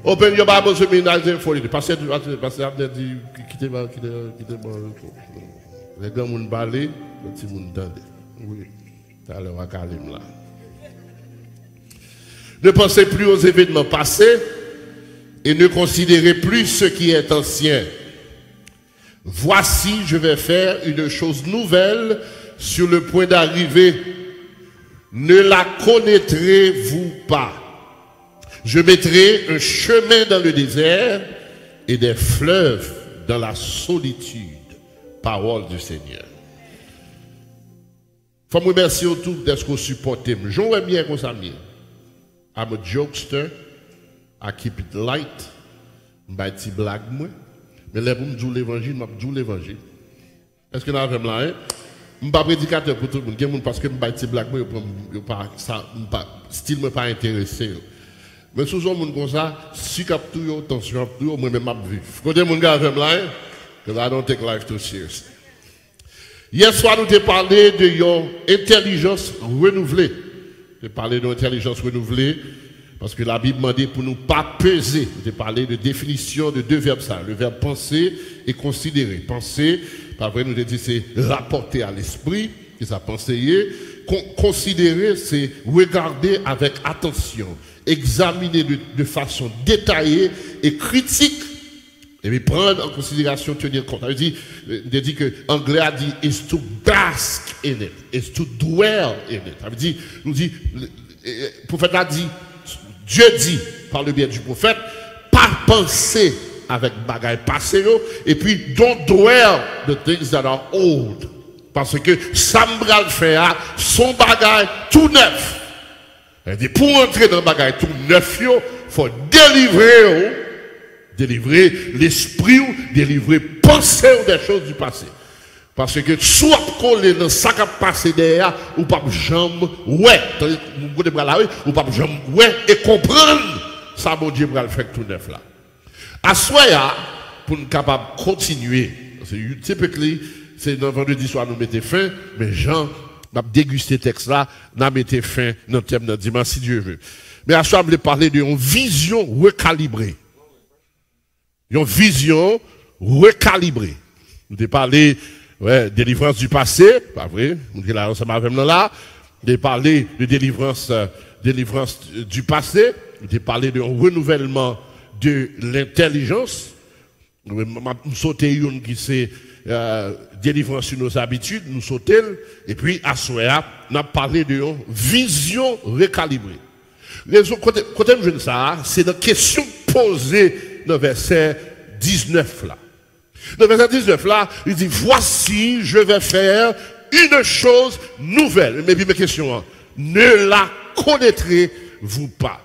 Open your Bibles with me, Isaiah 42. Pasteur a dit, quittez les grands moun parler, les petits moun tendent. Oui, t'as l'air à caler là. Ne pensez plus aux événements passés et ne considérez plus ce qui est ancien. Voici, je vais faire une chose nouvelle sur le point d'arriver. Ne la connaîtrez-vous pas? Je mettrai un chemin dans le désert et des fleuves dans la solitude. Parole du Seigneur. Faut me remercier tout d'être que vous supportez. J'aimerais bien qu'on s'amuse. I'm a jokester. I keep it light. Je ne dis pas blague. Mais là, pour me dire l'évangile, je dis l'évangile. Est-ce que nous avons là? Je ne suis pas prédicateur pour tout le monde. Parce que je ne dis pas blague. Style ne m'a pas intéressé. Mais si vous avez comme ça, si vous avez tout, attention, moi-même, je vis. Quand vous avez là, because I don't take life too seriously. Hier soir, nous avons parlé de l'intelligence renouvelée. Nous avons parlé de l'intelligence renouvelée parce que la Bible m'a dit pour nous pas peser. Nous avons parlé de définition de deux verbes. Ça, le verbe penser et considérer. Penser, pas vrai, nous avons dit c'est rapporter à l'esprit, c'est ça, penser. Considérer, c'est regarder avec attention, examiner de façon détaillée et critique. Et puis prendre en considération, tenir compte. Ça veut dire que l'anglais a dit is to bask in it, is to dwell in it. Ça veut dire, nous dit, le prophète a dit, Dieu dit, par le biais du prophète, pas penser avec bagaille passé, et puis don't dwell the things that are old. Parce que Sambral fait son bagaille tout neuf. Elle dit, pour entrer dans le bagaille tout neuf, il faut délivrer l'esprit, délivrer penser des choses du passé. Parce que soit coller dans ça qui a passé derrière, ou pas jamais, ouais, ou pas jamais, ouais, et comprendre ça, bon Dieu, va le faire tout neuf là. À soi, pour nous capables de continuer, typiquement, c'est dans vendredi soir, nous mettons fin, mais Jean, n'a dégusté ce texte là, n'a mettons fin dans le thème de dimanche, si Dieu veut. Mais à soi, je voulais parler d'une vision recalibrée. Une vision recalibrée. Nous avons parlé, ouais, délivrance du passé, pas vrai? Nous avons là, ensemble avec nous là. Nous avons parlé de délivrance du passé. Nous avons parlé de renouvellement de l'intelligence. Nous avons sauté une qui c'est, délivrance sur nos habitudes, nous sautons. Et puis, à Soya, nous avons parlé de vision recalibrée. Les autres, côté de ça, c'est une question posée dans le verset 19 là. Dans le verset 19 là, il dit, voici, je vais faire une chose nouvelle. Mais puis mes questions, ne la connaîtrez-vous pas?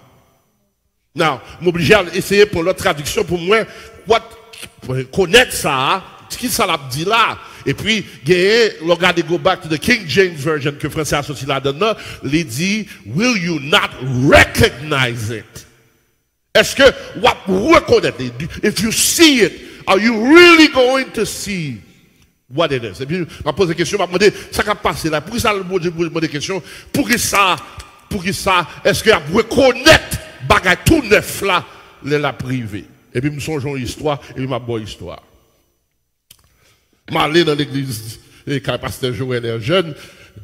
Non, m'oblige à essayer pour l'autre traduction, pour moi, pour connaître ça, ce qui ça l'a dit là. Et puis, regardez, go back to the King James Version que Français a sorti là-dedans, il dit, will you not recognize it? Est-ce que vous reconnaissez? If you see it, are you really going to see what it is? Et puis, je pose des questions, je me demande, ça qui a passé là, pour ça, je me pose des questions, pour que ça, est-ce que vous reconnaissez bagay tout neuf là, la privée? Et puis, je me songe une histoire, et puis, ma bonne histoire. Je suis allé dans l'église, et quand pasteur Joël est jeune,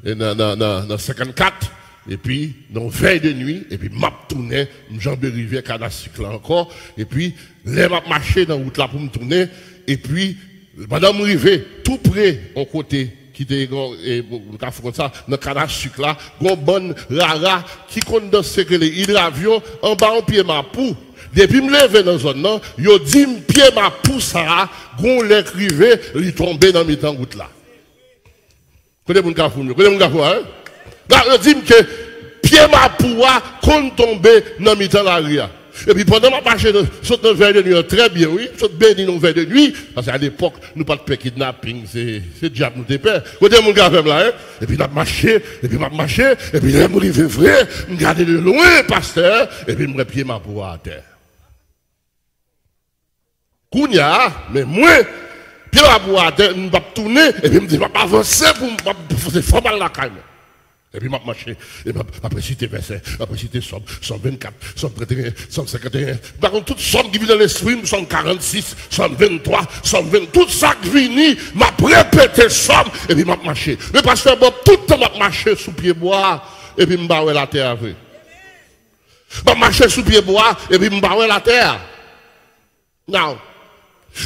dans 54, et puis, dans veille de nuit, et puis, m'a tourné, jambe rivière, Canacycle là encore, et puis, les m'a marché dans la route là pour me tourner, et puis, madame rivé, tout près, au côté, qui était, comme ça, dans Canacycle là, gon bonne rara, qui compte dans ce que les hydravions, en bas, en pied ma pou. Depuis me lever dans zone là, yo dit pied ma pou ça, gon l'écrivé, il tombé dans mes temps route là. Connais mon gars, hein? Là, je dis que pied ma poua, qu'on tombe dans le temps de la ria. Et puis pendant ma marche, saute dans le verre de nuit, très bien, oui, saute béni dans le verre de nuit, parce qu'à l'époque, nous pas de paix kidnapping, c'est diable nous dépêche. Côté mon gars, là, hein? Et puis, m'a marché, et puis, là, mon livre vrai, m'garder de loin, pasteur, et puis, me pied ma poua à terre. Kounya, mais moi, pied ma poua à terre, m'va tourner, et puis, me dit, m'va avancer pour faire mal la caille. Et puis, m'a marché. Et après, cité verset, après, cité somme, 124, 131, 151. Par contre, toute somme qui vient dans l'esprit, 146, 123, 120, tout ça qui vient, m'a répété somme, et puis m'a marché. Mais parce que bon, tout le temps, m'a marché sous pied bois, et puis m'a la terre avec. M'a marché sous pied bois, et puis m'a la terre. Now,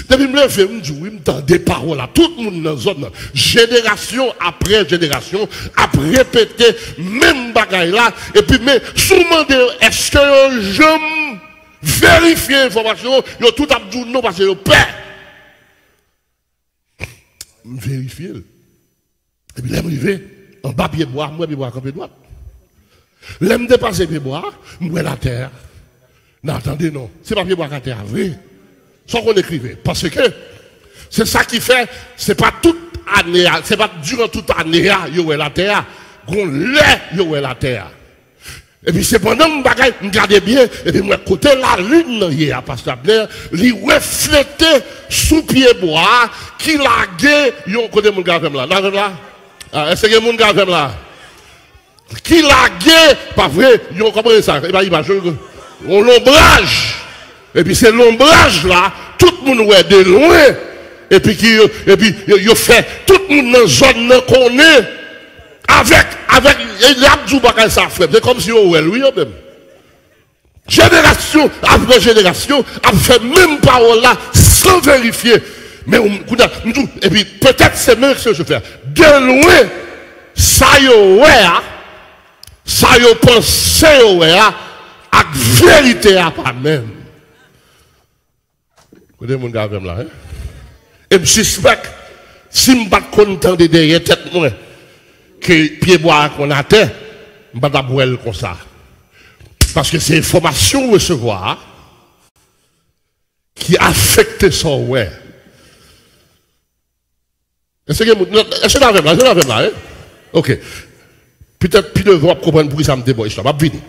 depuis me lever, je me des paroles là. Tout le monde dans la zone, génération après génération, a répété même bagaille là. Et puis, mais, souvent, est-ce que je vérifie l'information, yo tout a dit non parce que yo peur. Vérifier. Et puis, là, je vais en bas pied bois, moi, pied bois, comme pied droit. Là, je dépasse pied bois, moi, la terre. Non, attendez, non. C'est pas pied bois, la terre, vrai. Sans qu'on écrivait. Parce que c'est ça qui fait, c'est pas toute année, c'est pas durant toute année, yo est la terre, qu'on l'est, yo est la terre. Et puis c'est pendant que je regarde bien, et puis moi, côté la lune, hier, Pasteur Abner, lui reflété sous pied bois, qui l'a gué, yon côté mon gars là. Là? Est-ce que mon gars là? Qui l'a gué, pas vrai, yon comprenez ça? Et bien, il va jouer, on l'ombrage. Et puis c'est l'ombrage là, tout le monde est de loin. Et puis il fait tout le monde dans la zone qu'on est avec l'abdou bagay ça frère. C'est comme si on est lui même. Génération après génération, a fait même parole là sans vérifier. Mais et puis peut-être c'est même ce que je fais. De loin, ça yo pense avec vérité à pas même. Vous mon gars là, hein? Et je suspecte, si je ne suis pas content de derrière tête, que pied bois qu'on a terre, je ne vais pas boire comme ça. Parce que c'est l'information recevoir qui affecte son ouais. Est-ce que vous avez là, hein? Ok. Peut-être plus de voix pour comprendre pourquoi ça me déboire. Je vais venir.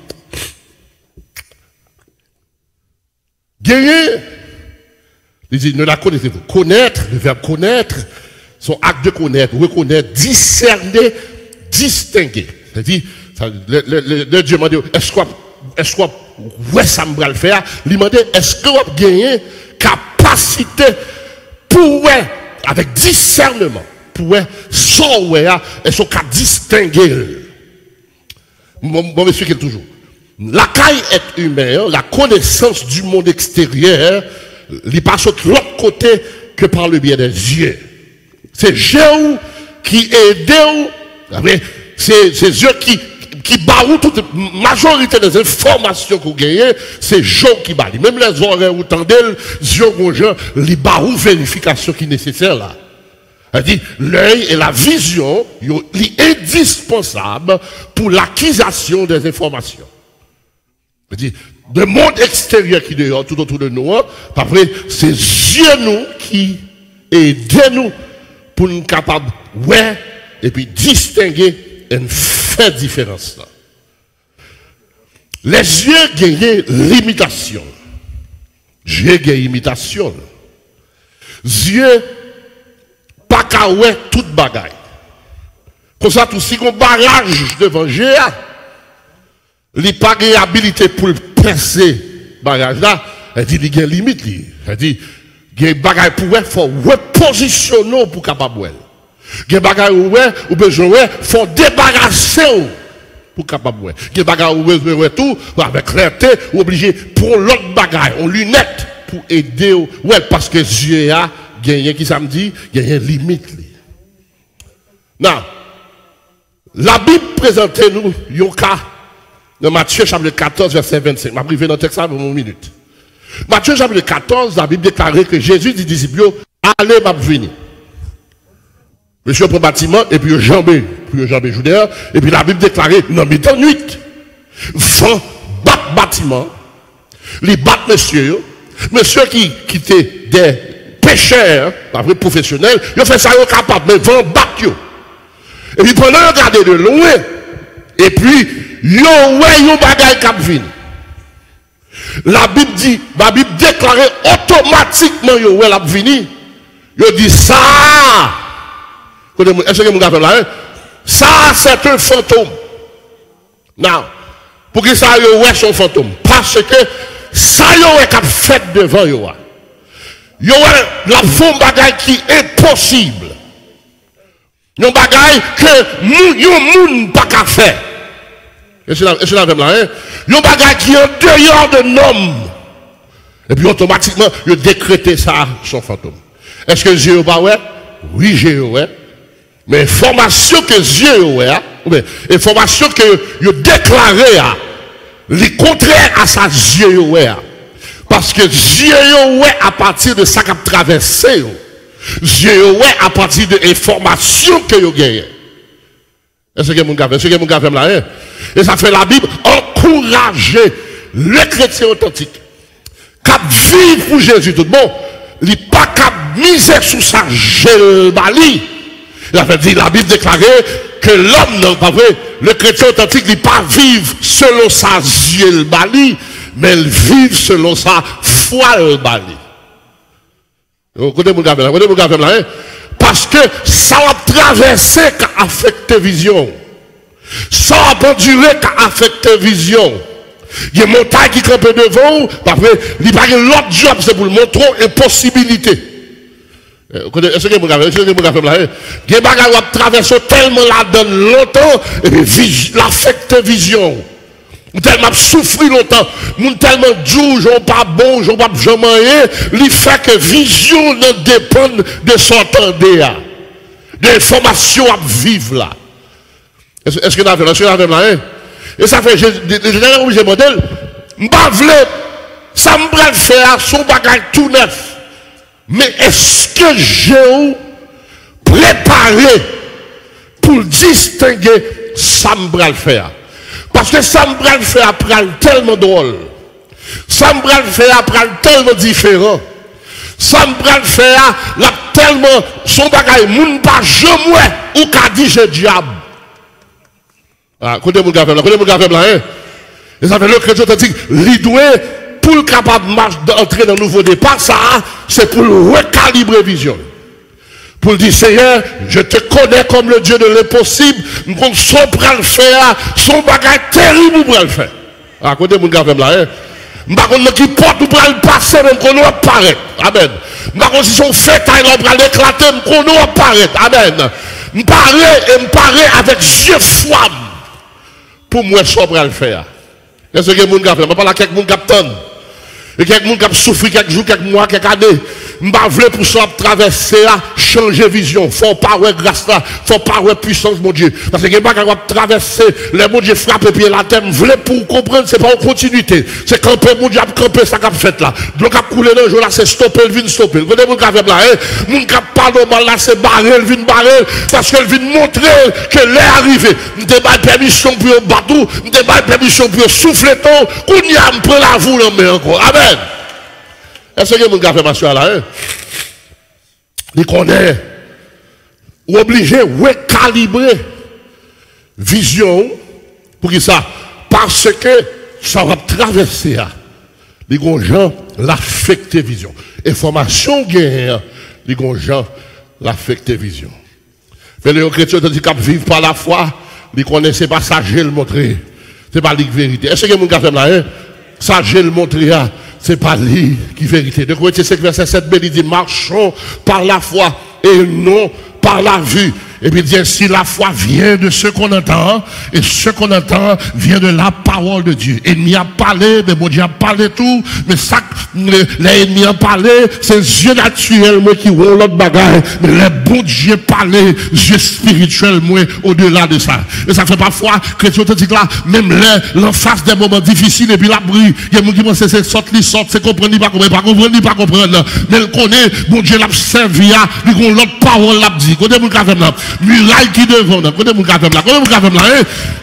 Gagner. Il dit, ne la connaissez-vous. Connaître, le verbe connaître, son acte de connaître, reconnaître, discerner, distinguer. C'est-à-dire, le Dieu m'a dit, est-ce que ouais, ça me va le faire? Il m'a dit, est-ce que vous avez capacité pour, avec discernement, pour, son ouais, et son cas distinguer. Bon, monsieur, qui est toujours. La caille est humaine, la connaissance du monde extérieur, il passe de l'autre côté que par le biais des yeux. C'est Dieu qui aide, c'est Dieu qui barre toute majorité des informations que vous gagnez, c'est Dieu qui barre. Même les oreilles ou tendez, Dieu les barre vérification qui est nécessaire là. C'est-à-dire, l'œil et la vision, sont indispensables pour l'acquisition des informations. C'est-à-dire, le monde extérieur qui est dehors, tout autour de nous, après, c'est Dieu nous qui aide nous pour nous capables, ouais, et puis distinguer et faire différence. Là. Les yeux gagnent l'imitation. Dieu gagne imitation. Dieu, pas qu'à ouais, toute bagaille. Comme ça, tout si qu'on barrage devant Dieu, il n'y a pas d'habilité pour percer le bagage là, elle dit qu'il y a une limite. Elle dit qu'il y a des bagages pour il faut repositionner pour capable. Il y a des bagages où besoin il faut débarrasser pour capable. Il y a des bagages où besoin tout avec clarté, ou obligé pour l'autre bagage, en lunette pour aider ouais parce que Dieu a gagné qui ça me dit, il y a une limite. Non. La Bible présente nous un cas dans Matthieu chapitre 14, verset 25. Je vais arriver dans le texte pour une minute. Matthieu chapitre 14, la Bible déclare que Jésus dit aux disciples, allez, m'a venir. Monsieur prend bâtiment, et puis jambé Judéa, et puis la Bible déclare, non, mais dans nuit, vent, bat bâtiment, les bat monsieur qui étaient des pêcheurs, pas vrai, professionnels, ils ont fait ça, ils sont capables, mais vent bat yo. Et puis pendant qu'ils regardaient de loin, et puis, yo bagay kap vin. La Bible déclare automatiquement yo la vini. Yo dit ça. Est-ce que vous avez là? Ça, c'est un fantôme. Non. Pour que ça yo ouais son fantôme. Parce que ça yo est cap fait devant yo. Yo la fond bagaille qui est possible. Yon bagaille que yon moun pas qu'à faire. Et c'est la même là, hein? Yon bagaille qui est en dehors de l'homme. Et puis automatiquement, yon décrété ça son fantôme. Est-ce que Dieu pas ouais? Oui, Dieu ouais. Mais information que Dieu ouais, ou bien information que yon déclaré à, le contraire à ça Dieu ouais. Parce que Dieu ouais à partir de ça qui a traversé. Dieu ouais à partir de l'information que vous gagnez. Est-ce que mon gars là? Et ça fait la Bible encourager les chrétiens authentiques. Cap vivre pour Jésus tout bon. Il n'est pas cap miser sous sa gel bali. Il a fait dire la Bible déclarée que l'homme non pas vrai. Le chrétien authentique n'est pas vivre selon sa gel bali, mais il vit selon sa foi bali. Parce que ça va traverser qui affecte vision. Ça va endurer qui affecte vision. Il y a une montagne qui campe devant, il n'y a pas l'autre job, c'est pour le montrer une possibilité. Est-ce que vous avez il y a des choses qui traversent tellement là-dedans longtemps, et puis l'affecte vision. Moun tellement souffri longtemps, moun tellement dur, j'en pas bon, j'en pas jamais, il fait que vision ne dépend de son temps de l'information à vivre là. Est-ce que vous avez là, hein? Et ça fait, je me modèle, m'bavle, ça me faire son bagage tout neuf. Mais est-ce que j'ai préparé pour distinguer ça me faire? Parce que ça me fait après tellement drôle. Ça me fait après tellement différent. Ça me fait tellement son bagage. Moun pas jamais ou qu'a dit je diable. Ah, côté mon gars là, hein. Et ça fait le chrétien authentique, l'idoué pour le capable d'entrer dans un nouveau départ, ça, c'est pour recalibrer vision. Pour dire, Seigneur, je te connais comme le Dieu de l'impossible. Nous comptons son bras le faire, son bagage terrible pour le faire. À côté de mon gars, là, hein. Nous ne qui porte ou pour le passer, même qu'on nous apparaît. Amen. Nous ne si son fétail, on va l'éclater, même qu'on nous apparaît. Amen. Nous parler avec Dieu foi pour moi, son bras le faire. Est-ce que mon gars, je parle à quelqu'un qui captonne. Et quelqu'un qui a souffert quelques jours, quelques mois, quelques années. Je veux pour ça traverser, changer vision. Faut pas ouais grâce là, faut pas ouais puissance, mon Dieu. Parce que quelqu'un qui va traverser, les mon Dieu frappe et puis la terre, je veux pour comprendre, c'est pas en continuité. C'est camper, mon Dieu a campé ça qu'a fait là. Donc a coulé dans le jour là, c'est stopper, il vient stopper. Vous voyez mon gars là, mon gars pas normal là, c'est barré, il vient barrer, parce qu'il vient montrer que l'air arrivé. Nous débat permission pour un bateau, nous débat permission pour souffler ton, qu'on y a un peu la voule en main encore. Amen. Est-ce que mon gars fait ma là, hein? Il connaît, ou obligé de recalibrer vision pour qui ça? Parce que ça va traverser, les gens l'affecter vision. Information gagne, les gens l'affecter vision. Mais les chrétiens qui vivent par la foi, ils connaissent pas ça, j'ai le montrer. C'est pas la vérité. Est-ce que mon gars fait là, hein? Ça, j'ai le montrer. C'est pas lui qui vérité. De Corinthiens 5, verset 7, il dit, marchons par la foi et non par la vue. Et puis il dit ainsi, la foi vient de ce qu'on entend, et ce qu'on entend vient de la parole de Dieu. L'ennemi a parlé, mais mon Dieu a parlé tout, mais ça, l'ennemi a parlé, c'est Dieu naturel, moi, qui roule l'autre bagaille, mais le bon Dieu parlé, Dieu spirituel, moi, au-delà de ça. Et ça fait parfois, chrétien authentique là, même l'en face des moments difficiles, et puis la bruit, il y a des gens qui pensent c'est sorte, c'est comprendre, pas comprendre, mais il connaît, bon Dieu l'a servi, il a l'autre parole l'a dit, côté mon café là. Muraille qui devant nous, côté mon café là,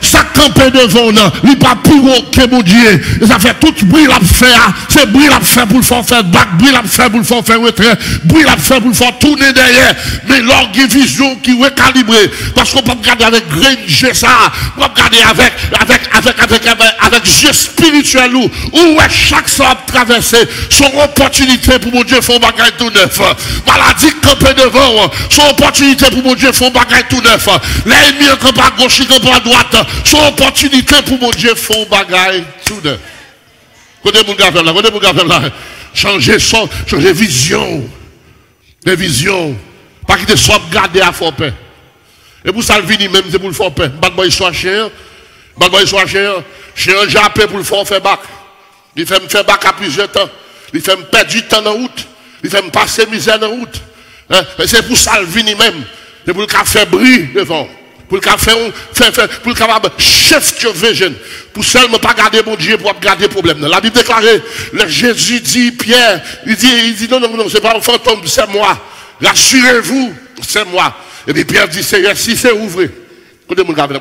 ça campé devant nous, il pas plus haut que mon Dieu. Et ça fait tout bruit l'a fait, c'est bruit l'a fait pour le faire bac, bruit l'a fait pour le faire retrait, bruit l'a fait pour le faire tourner derrière. Mais l'orgue vision qui est calibrée, parce qu'on peut regarder avec grain ça, on peut regarder avec Dieu spirituel où chaque ça traversé son opportunité pour mon Dieu faire bagage tout neuf. Maladie campé devant, son opportunité pour mon Dieu, font bagaille tout neuf. L'ennemi camp à gauche, camp à droite, son opportunité pour mon Dieu, font bagaille tout neuf. Côté mon gars là, côté mon gars là, changer son, changer vision. Des visions. Pas qu'il te soit gardé à fort paix. Et pour ça, le vini même, c'est pour le fort paix. Bad boy soit cher. Bad boy soit cher. Cher, j'ai appelé pour le faire bac. Il fait me faire bac à plusieurs temps. Il fait me perdre du temps en route. Il fait me passer misère en route. Hein? C'est pour ça, le vini même. C'est pour le faire briller devant. Pour le faire, pour le capable shift your vision. Pour seulement pas garder mon Dieu, pour garder problème. La Bible déclare, Jésus dit, Pierre, il dit, non, c'est pas un fantôme, c'est moi. Rassurez-vous, c'est moi. Et puis Pierre dit, Seigneur, si c'est ouvré. Écoutez mon gars là,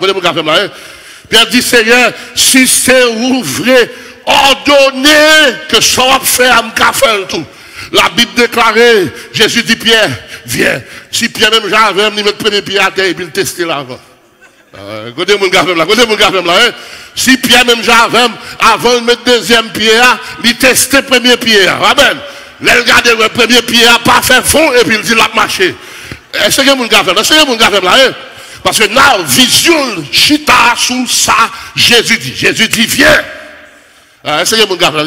Pierre dit, Seigneur, si c'est ouvré, ordonnez que ça va faire un café tout. La Bible déclare, Jésus dit, Pierre, viens. Si Pierre même j'avais, il met le premier pied à terre et puis il testait là avant. Écoutez mon gars là, si Pierre même j'avais, avant de mettre le deuxième pied, il testait le premier pied. Amen. Il regarde le premier pied, pas fait fond et puis il dit, il a marché. Est-ce que mon gars là, parce que là, vision, chita sous ça, Jésus dit, viens. Est-ce que mon gars là,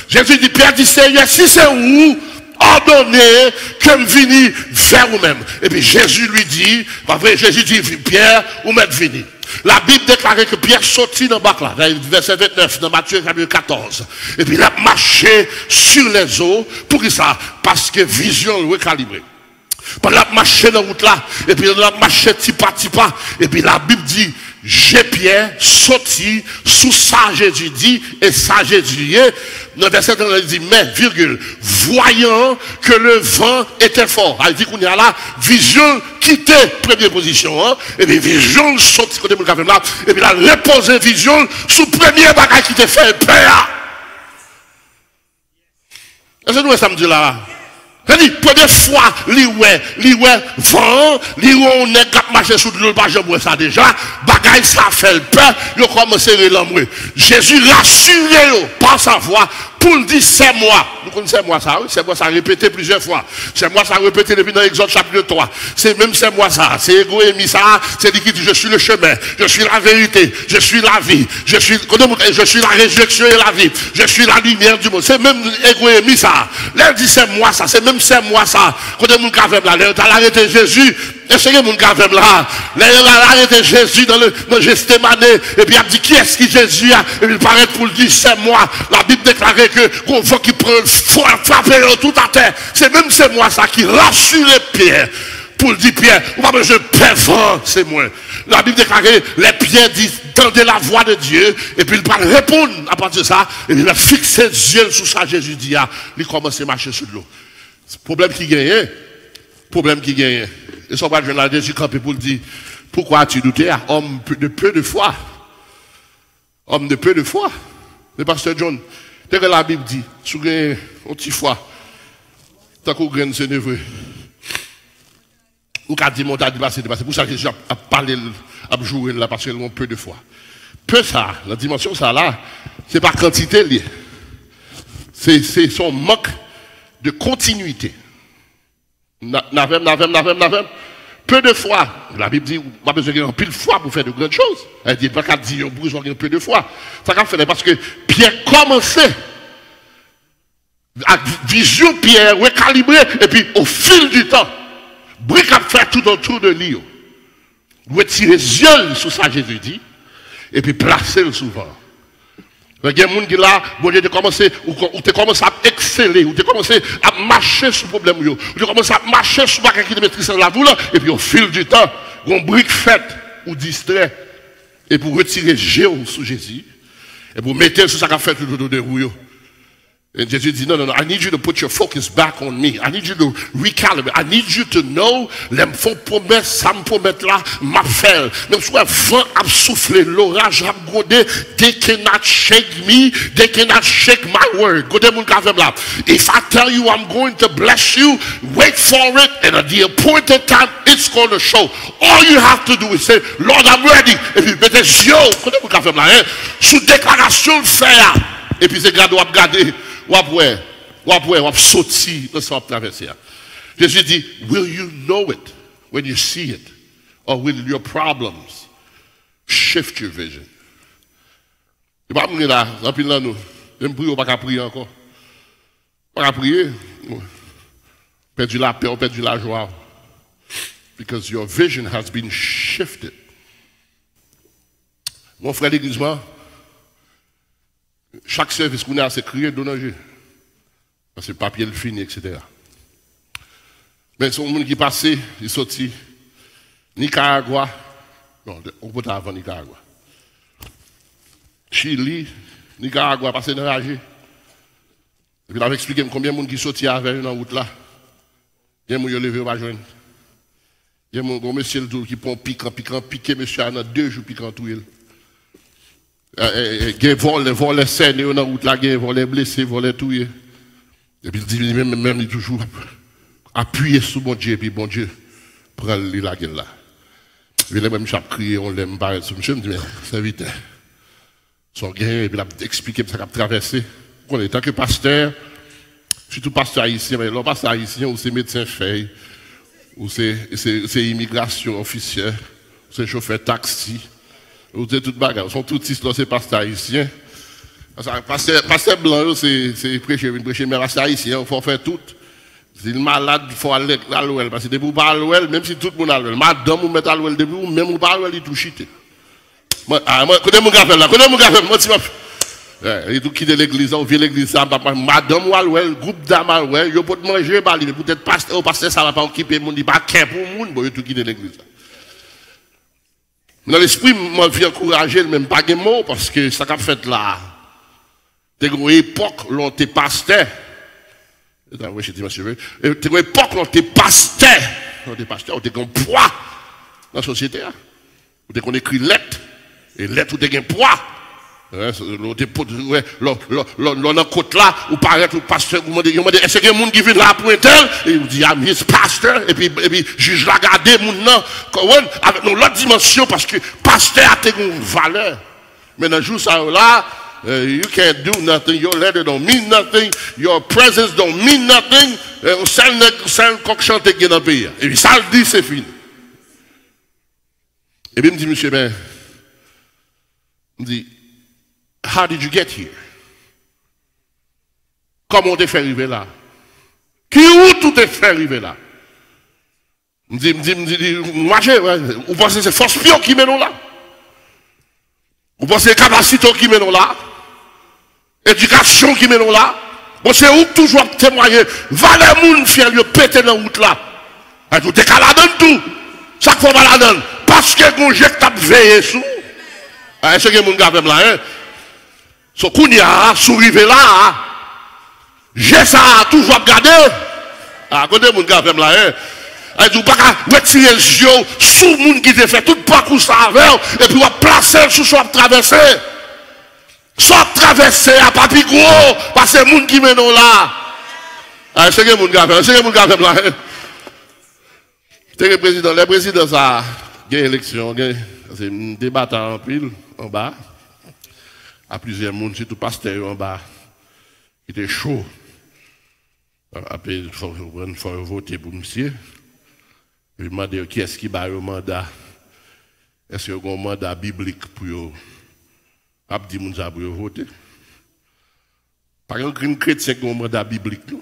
Jésus dit, Pierre dit, Seigneur, si c'est où, ordonnez que me vini vers vous-même. Et puis Jésus lui dit, Jésus dit, Pierre, vous m'êtes venu. La Bible déclare que Pierre sortit dans le bac là, verset 29, dans Matthieu chapitre 14. Et puis il a marché sur les eaux, pour que ça, parce que vision recalibrée. Pendant la marché dans la route là, et puis il a marché tipa, et puis la Bible dit, j'ai Pierre sorti sous ça Jésus dit, et ça Jésus est. Dans le verset 1, il dit, mais, virgule, voyant que le vent était fort. Il dit qu'on y a là, vision quittait première position, hein, et puis vision sorti côté mon café là, et puis il a reposé vision sous premier bagage qui était fait, père. Est-ce que nous, samedi là? C'est-à-dire, première fois, li vent, on est marché sous l'eau, pas jamais ça déjà, bagaille ça fait le peur, il commence à l'embrasser. Jésus rassure par sa voix, pour le dire, c'est moi. Nous connaissons moi ça, oui? C'est moi ça répété plusieurs fois. C'est moi ça répété depuis dans Exode chapitre 3. C'est même c'est moi ça. C'est Ego émis ça. C'est lui qui dit, je suis le chemin, je suis la vérité, je suis la vie, je suis la résurrection et la vie, je suis la lumière du monde. C'est même Ego émis ça. Là, dit c'est moi ça, c'est même c'est moi ça. Quand on a arrêté Jésus, essayez mon gavem là. Là, il a arrêté Jésus dans le Gethsémane. Et puis il a dit, qui est-ce qui Jésus a? Et puis il paraît pour le dire, c'est moi. La Bible déclarait que qu'on voit qu'il prend frapper tout à terre. C'est même c'est moi ça qui rassure Pierre. Pour le dire Pierre, ou pas je perds, c'est moi. La Bible déclarait, les pierres disent, tendez la voix de Dieu. Et puis il va répondre à partir de ça. Et il a fixé les yeux sur ça. Jésus dit, il commence à marcher sur l'eau. Problème qui gagne. Et son pas de Jésus campé pour le dire, pourquoi as-tu douté, homme de peu de foi? Homme de peu de foi. Le pasteur John, dès que la Bible dit, sous un petit foi, tant qu'on gagne ce neveu, ou qu'a dit, montagne dépassé. C'est pour ça que Jésus a parlé, a joué là, parce qu'ils ont peu de foi. Peu ça, la dimension ça là, c'est pas quantité liée. C'est son manque de continuité. N'avem. Peu de foi. La Bible dit, on a besoin d'un pile foi pour faire de grandes choses. Elle dit, pas qu'à dire, on a besoin d'un peu de foi. Ça qu'a fait, parce que Pierre commençait. La vision Pierre recalibrée, et puis au fil du temps, brique a fait tout autour de lui. Retirer les yeux sur ça, Jésus dit, et puis placer le souvent. Il y a des gens qui là, bon Dieu, tu commences à exceller, ou tu commences à marcher sur le problème, ou tu commences à marcher sur ce qui te maîtrise la boule, et puis au fil du temps, on brique faite ou distrait, et pour retirer Géo sous Jésus, et pour mettre sur ça qui a fait tout autour de vous. And Jésus dit, non, I need you to put your focus back on me. I need you to recalibrate. I need you to know, les font promesse, ça me promet là, m'a fait. Même si le vent a soufflé, l'orage a grondé, they cannot shake me, they cannot shake my word. If I tell you I'm going to bless you, wait for it, and at the appointed time, it's going to show. All you have to do is say, Lord, I'm ready. Et puis, mettez yo, sous déclaration de faire. Et puis, c'est garde, ou garder. Ou après, sorti, le sang traversé. Jésus dit, will you know it when you see it? Or will your problems shift your vision? Et pas me là, rapide là nous. Même prier, on pas qu'à prier encore. Pas qu'à prier. Perdu la paix, perdu la joie. Because your vision has been shifted. Mon frère d'église, chaque service qu'on a, c'est crier de danger. Parce que le papier est fini, etc. Mais son monde qui passait, il sorti Nicaragua. Non, on peut avant Nicaragua. Chili, Nicaragua, passé dans la rue. Et puis il avait expliqué combien de monde qui sortit avec dans la route là. Il y a des gens qui levé au joindre. Il y a un monsieur qui prend piqué monsieur dans 2 jours piquant tout il. Il y a volé scènes dans la route là, il y a volé blessé, volé tout. Et puis il dit même il toujours appuyer sur bon Dieu, et puis bon Dieu prend la gueule là. Et puis même chaque crié, on l'aime pas. Monsieur me dit, mais c'est vite. Son gain, et puis il a expliqué ça a traversé. En tant que pasteur, surtout pasteur haïtien, mais là, pasteur haïtien, ou c'est médecin fait, ou c'est immigration officielle, ou c'est chauffeur taxi, ou c'est tout bagarre. Ils sont tous ici, là, c'est pasteur haïtien. Pasteur blanc, c'est prêcher, mais pasteur haïtien, il faut faire tout. Si le malade, il faut aller à l'ouel, parce que depuis vous parlez à l'ouel, même si tout le monde a l'ouel, madame, vous mettez à l'ouel, depuis vous, même vous parlez à l'ouel, il tout chité. Connais mon gars, moi, il tout quitter l'église, on vient l'église, madame ou à l'ouel, groupe d'âmes à l'ouel, il peut manger, peut-être pasteur, ça va pas occuper, il dit pas qu'un pour le monde, il tout quitter l'église. Dans l'esprit, moi, je viens encourager, même pas de mots, parce que ça qu'a fait là, t'es une époque, l'on t'es pasteur. Oui, je dis, monsieur, t'es une époque, l'on t'es pasteur. On t'es pasteur, on t'es un poids dans la société. On t'es écrit lettre, et lettre, on t'es un poids. L'on a côté là, ou paraît le pasteur, vous demandez, est-ce qu'il y a un monde qui vient là pour un tel? Et vous dit, I'm his pastor, et puis juge la garder, avec l'autre dimension, parce que pasteur a une valeur. Mais dans le jour ça là, you can't do nothing, your letter don't mean nothing, your presence don't mean nothing, c'est un coq chanté qui est dans le pays. Et puis ça le dit, c'est fini. Et puis il me dit, monsieur, il me dit, how did you get here? Comment t'es fait arriver là? Où tout t'es fait arriver là? Me dit, vous pensez que c'est force pion qui mène là? Vous pensez que c'est capacité qui mène là? Éducation qui mène là? Vous pensez où toujours témoigner? Valez moun fier lui péter dans la route là. Et tout est caladon tout. Chaque fois maladon. Parce que vous t'as veillé sous. Est-ce que mon gars même là, hein? So kounya, sourivé là, j'ai ça toujours regardé. Ah, côté mon gars même là, hein? Et tu pas retirer les yeux sous le monde qui te fait tout parcours ça avec, et puis on va placer sous soit traverser. Soit traverser à papi gros, parce que le monde qui mène là. Ah, c'est que mon gars même là, hein? C'est le président, les présidents ça, il y a élection, c'est un débat en pile, en bas. À plusieurs monde, surtout pasteur en bas, qui était chaud. Après, il faut voter pour monsieur. Je demande qui est-ce qui va le mandat. Est-ce qu'il y a un mandat biblique pour vous? Abdi Mounza pour voter. Par exemple, un chrétien qui a un mandat biblique,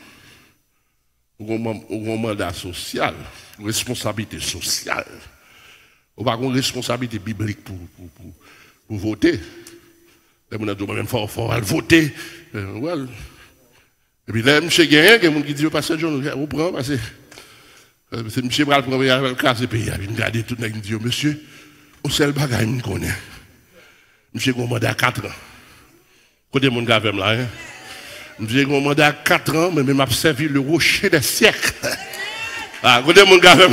un mandat social, une responsabilité sociale. On n'a pas une responsabilité biblique pour voter. Et on a dit, même fort, voter. Et puis là, monsieur Gagné, il y a des gens qui disent, pasteur John, vous prenez, parce que c'est monsieur Bral pour le cas de pays. Il me regarde tout le monde, il me dit, monsieur, au seul bagage, il me connaît. Monsieur, il a un mandat à 4 ans. Côté mon gars, là, hein. Monsieur, il a un mandat à 4 ans, mais même a servi le rocher des siècles. Ah, côté mon gars, là,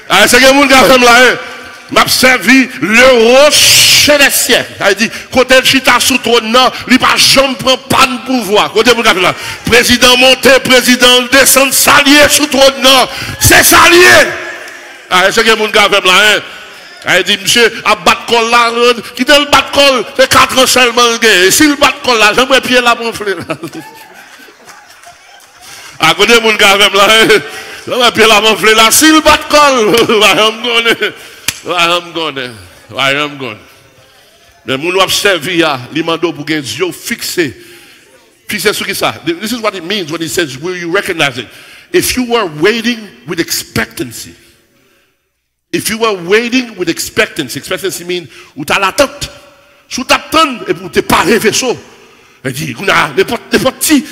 hein. C'est que mon gars, là, hein. M'a servi le rocher des siècles. Il dit, côté le chita sous trône, non, il pas jamais prend pas de pouvoir. Côté mon gars, là, président monté, président descend, salier sous trône, non, c'est salier. Ah, c'est que mon gars, là, hein. Il dit, monsieur, à battre col là, quittez le battre col, c'est 4 ans seulement. Et si le battre col là, j'aimerais pied là, mon frère. À côté mon gars, même là, Puis là, on fait la s'il bat col. I'm gonna. Mais mon observe, il m'a dit pour que Dieu fixe. Fixe sur qui ça? This is what it means when he says, will you recognize it? If you were waiting with expectancy. If you were waiting with expectancy. Expectancy means, ou t'as l'attente. Sous t'attends, et pour te parer vaisseau. Elle dit, on a n'importe petit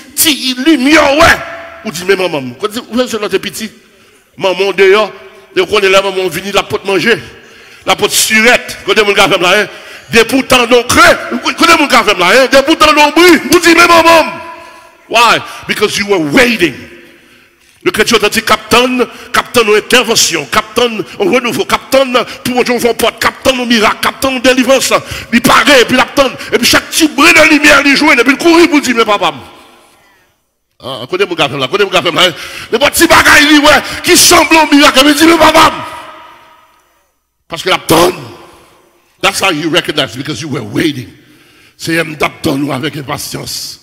lumière, ouais. Ou dit, mais maman, quand vous êtes notre petit, maman dehors, et qu'on est là, maman vini la pote manger, la pote surette, quand on a fait là, des boutons non creux, quand on a fait là, des boutons non bruit, vous dit, mais maman. Why? Because you were waiting. Le chrétien a dit, captain aux interventions, captain au renouveau, captain pour un jour porte, captain au miracle, captain au délivrance, il paraît, et puis l'attend, et puis chaque petit bruit de lumière, il joue, et puis il courir pour dire, mais papa. Ah, connais mon gars là, les petits bagailles, ouais, qui semblent au miracle, il dit, mais papa. Parce que l'attend, that's how you recognize, because you were waiting. C'est un d'attendre avec impatience.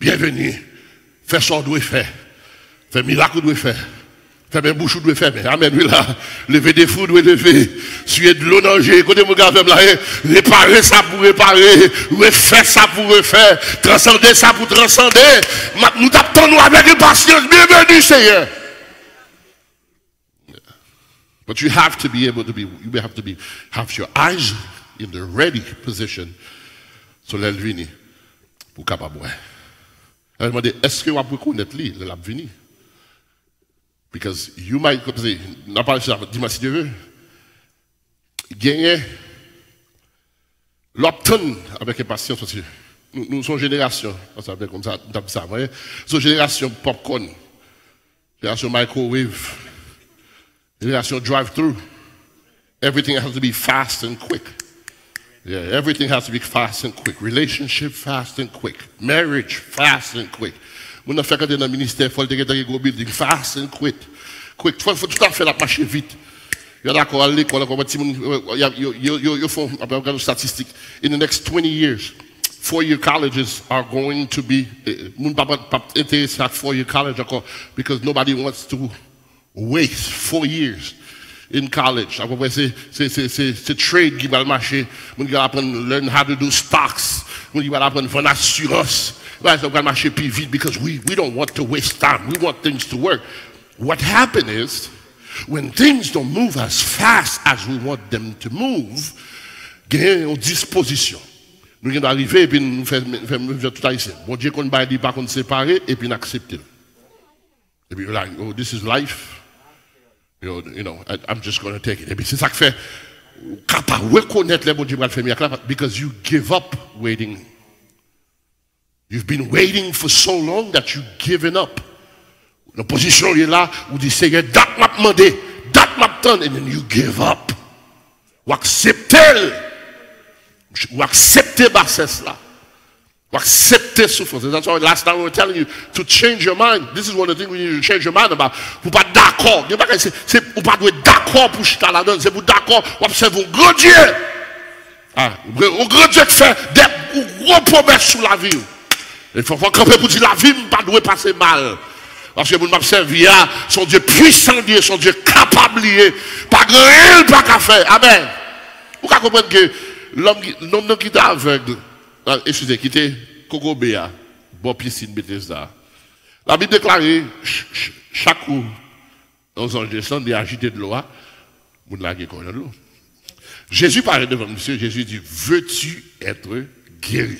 Bienvenue. Fais ce qu'on doit faire. Fais miracle doit faire. Fais mes bouches doit faire. Amen, oui là. Lever des fous doit lever. Suer de l'eau nager. Côté mon gars, là. Réparer ça pour réparer. Refaire ça pour refaire. Transcender ça pour transcender. Nous t'attendons avec impatience. Bienvenue, Seigneur. But you have to be able to be, you have to be, have your eyes in the ready position. So l'elle vini. Pour capable. Elle m'a dit, est-ce que vous pouvez connaître lui, le l'a vini? Because you might, comme c'est, n'a pas ça, dis-moi si tu veux, gagner l'obtenir avec impatience, parce que nous sommes génération, ça s'appelle comme ça, vous voyez, nous génération popcorn, génération microwave, génération drive-through. Everything has to be fast and quick. Yeah, everything has to be fast and quick. Relationship fast and quick. Marriage fast and quick. Mon affaire quand dans le ministère, il faut le gros building fast and quick. Quick, faut tout à fait la marcher vite. Il y a d'accord à l'école, il faut regarder statistiques. In the next 20 years, 4-year colleges are going to be mon papa intéressé à 4-year college encore because nobody wants to waste 4 years. In college, à peu près c'est trade qui va le marché. On va apprendre learn how to do stocks. On va apprendre faire l'assurance. On va marcher plus vite because we don't want to waste time. We want things to work. What happened is when things don't move as fast as we want them to move, il y a une disposition. Nous allons arriver et puis nous faisons tout ici. Bon Dieu qu'on va dire pas qu'on séparer et puis n'accepter. Et puis like, oh, this is life. You know, I'm just going to take it. Et puis c'est ça que fait capable reconnaître les bon Dieu va faire miracle because you give up waiting. You've been waiting for so long that you've given up. La position est là où dit Seigneur, date m'a demandé, date m'a attendre, and then you give up. Ou accepter bassesse là. Ou accepter souffrance. That's why last time we were telling you to change your mind. This is one of the things we need to change your mind about. Vous pas d'accord. Vous pas d'accord pour chuter là-dedans. C'est pour d'accord pour observer un grand Dieu. Un grand Dieu qui fait des gros promesses sur la vie. Il faut camper pour dire la vie ne doit pas passer mal. Parce que vous m'observez, son Dieu puissant, Dieu, son Dieu capable, pas grand, pas qu'à faire. Amen. Vous comprenez que l'homme qui était aveugle, excusez, qui était Kokobéa, bon piscine Bethesda. La Bible déclare, chaque coup, nos anges descendent et agiter de l'eau, vous n'avez pas de l'eau. Jésus parlait devant monsieur, Jésus dit, veux-tu être guéri?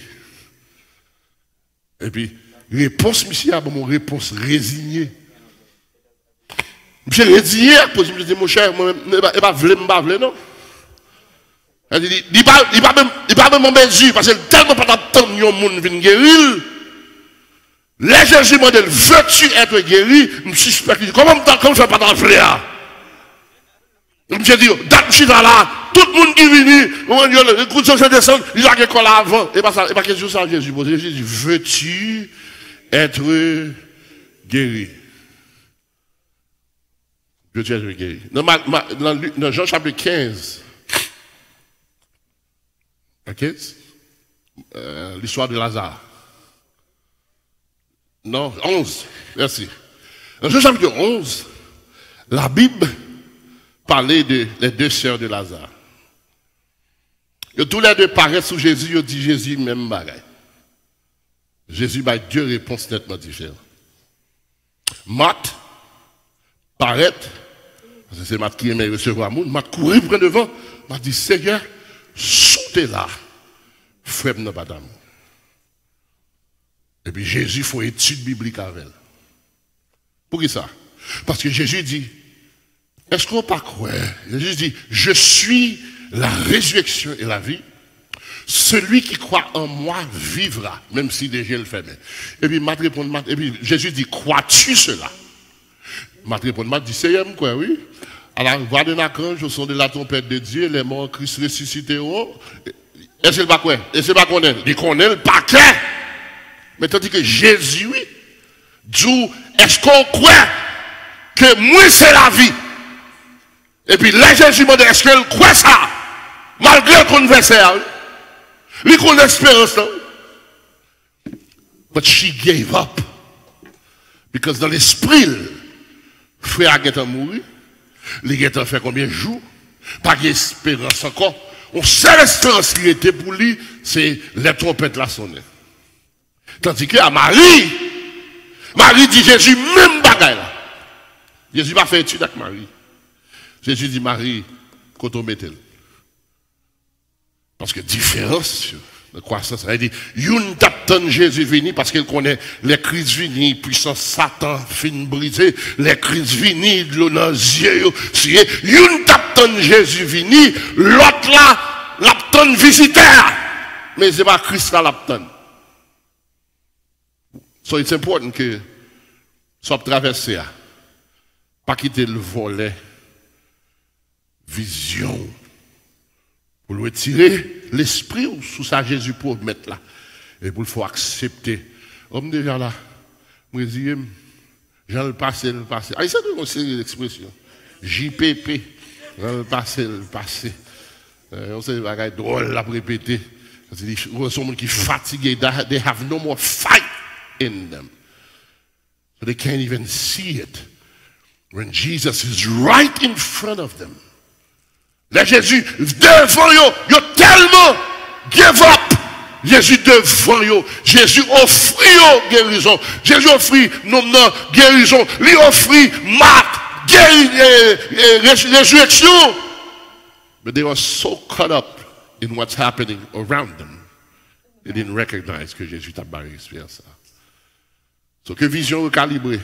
Et puis, réponse, monsieur, a mon réponse résignée. Monsieur résigné, je me dis, mon cher, il ne va pas vouloir, non? Il ne va pas même mon Jésus, parce que tellement pas d'attendre que monde vienne guérir. Les Jésus m'a dit, veux-tu être guéri? Je me suspecte, comment je ne fais pas d'enfler? Je me dis, date, je suis là, tout le monde qui vient, le coup de se descend, il a quelque chose avant. Et pas question ça, Jésus. Jésus dit, veux-tu être guéri? Veux-tu être guéri? Dans Jean chapitre 15, l'histoire de Lazare. Non, 11, merci. Dans Jean chapitre 11, La Bible parlait des deux sœurs de Lazare. Et tous les deux paraissent sous Jésus, ils disent Jésus, même bagaille. Jésus a deux réponses nettement différentes. Marthe paraît, parce que c'est Marthe qui aimait recevoir le monde, Marthe courir près devant, Marthe dit Seigneur, sautez là, frère n'a pas d'amour. Et puis Jésus faut étude biblique avec elle. Pour qui ça? Parce que Jésus dit, est-ce qu'on pas croire? Jésus dit, je suis la résurrection et la vie. Celui qui croit en moi vivra, même si déjà le fait. Et puis Marthe répond, et puis Jésus dit, crois-tu cela? Marthe répond, Marthe dit, Seigneur, quoi, oui. À la voix d'un archange, au son de la trompette de Dieu, les morts Christ ressusciteront. Est-ce qu'il pas quoi? Est-ce qu'il pas connaître? Il connaît le paquet. Mais tandis que Jésus, oui, dit, est-ce qu'on croit que moi c'est la vie? Et puis là, Jésus demande, est-ce qu'elle croit ça? Malgré qu'on verset, il connaît l'espérance. But she gave up. Because dans l'esprit, frère a mouru, il a fait combien de jours? Pas d'espérance encore. On seule espérance qui était pour lui, c'est les trompettes la sonner. Tandis que à Marie dit Jésus, même bagaille là. Jésus va faire étude avec Marie. Jésus dit Marie, quand on met-elle. Parce que différence de croissance, elle dit, une t'attend Jésus vini parce qu'elle connaît les crises vini, puissance Satan, fin brisé, les crises vini, de l'eau dans les yeux, une t'attend Jésus vini, l'autre là, l'apton visiteur. Mais c'est pas Christ là l'apton. So it's important que soit traversé, pas quitter le volet vision pour le retirer l'esprit sous sa Jésus pour mettre là et pour le faut accepter. Homme déjà là, moi dis Jean le passé. Ah ça c'est une série d'expressions. JPP, Jean le passé. On sait des drôle à répéter. C'est des gens qui fatigués, they have no more fight in them. So they can't even see it. When Jesus is right in front of them. Là, Jésus, devant yo tellement give up. Jésus devant yo. Jésus offrit yo guérison. Jésus offrit non guérison. Lui offrit marque, résurrection. But they were so caught up in what's happening around them. They didn't recognize que Jésus t'a barré ça. So que vision recalibrée.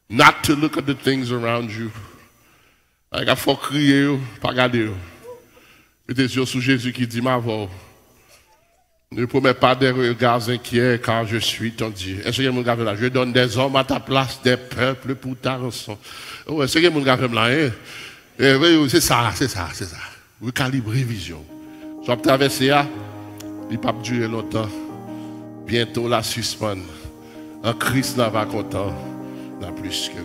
Not to look at the things around you. Il faut crier, pas regarder. Mettez sur Jésus qui dit, ma voix. Ne promets pas des regards inquiets car je suis ton Dieu. Est-ce que mon gars là? Je donne des hommes à ta place, des peuples pour ta rançon. Oh, est-ce que mon gars là? C'est ça. Recalibrer vision. Soit traverser, il ne va pas durer longtemps. Bientôt la suspendre. En Christ là va content. N'a plus que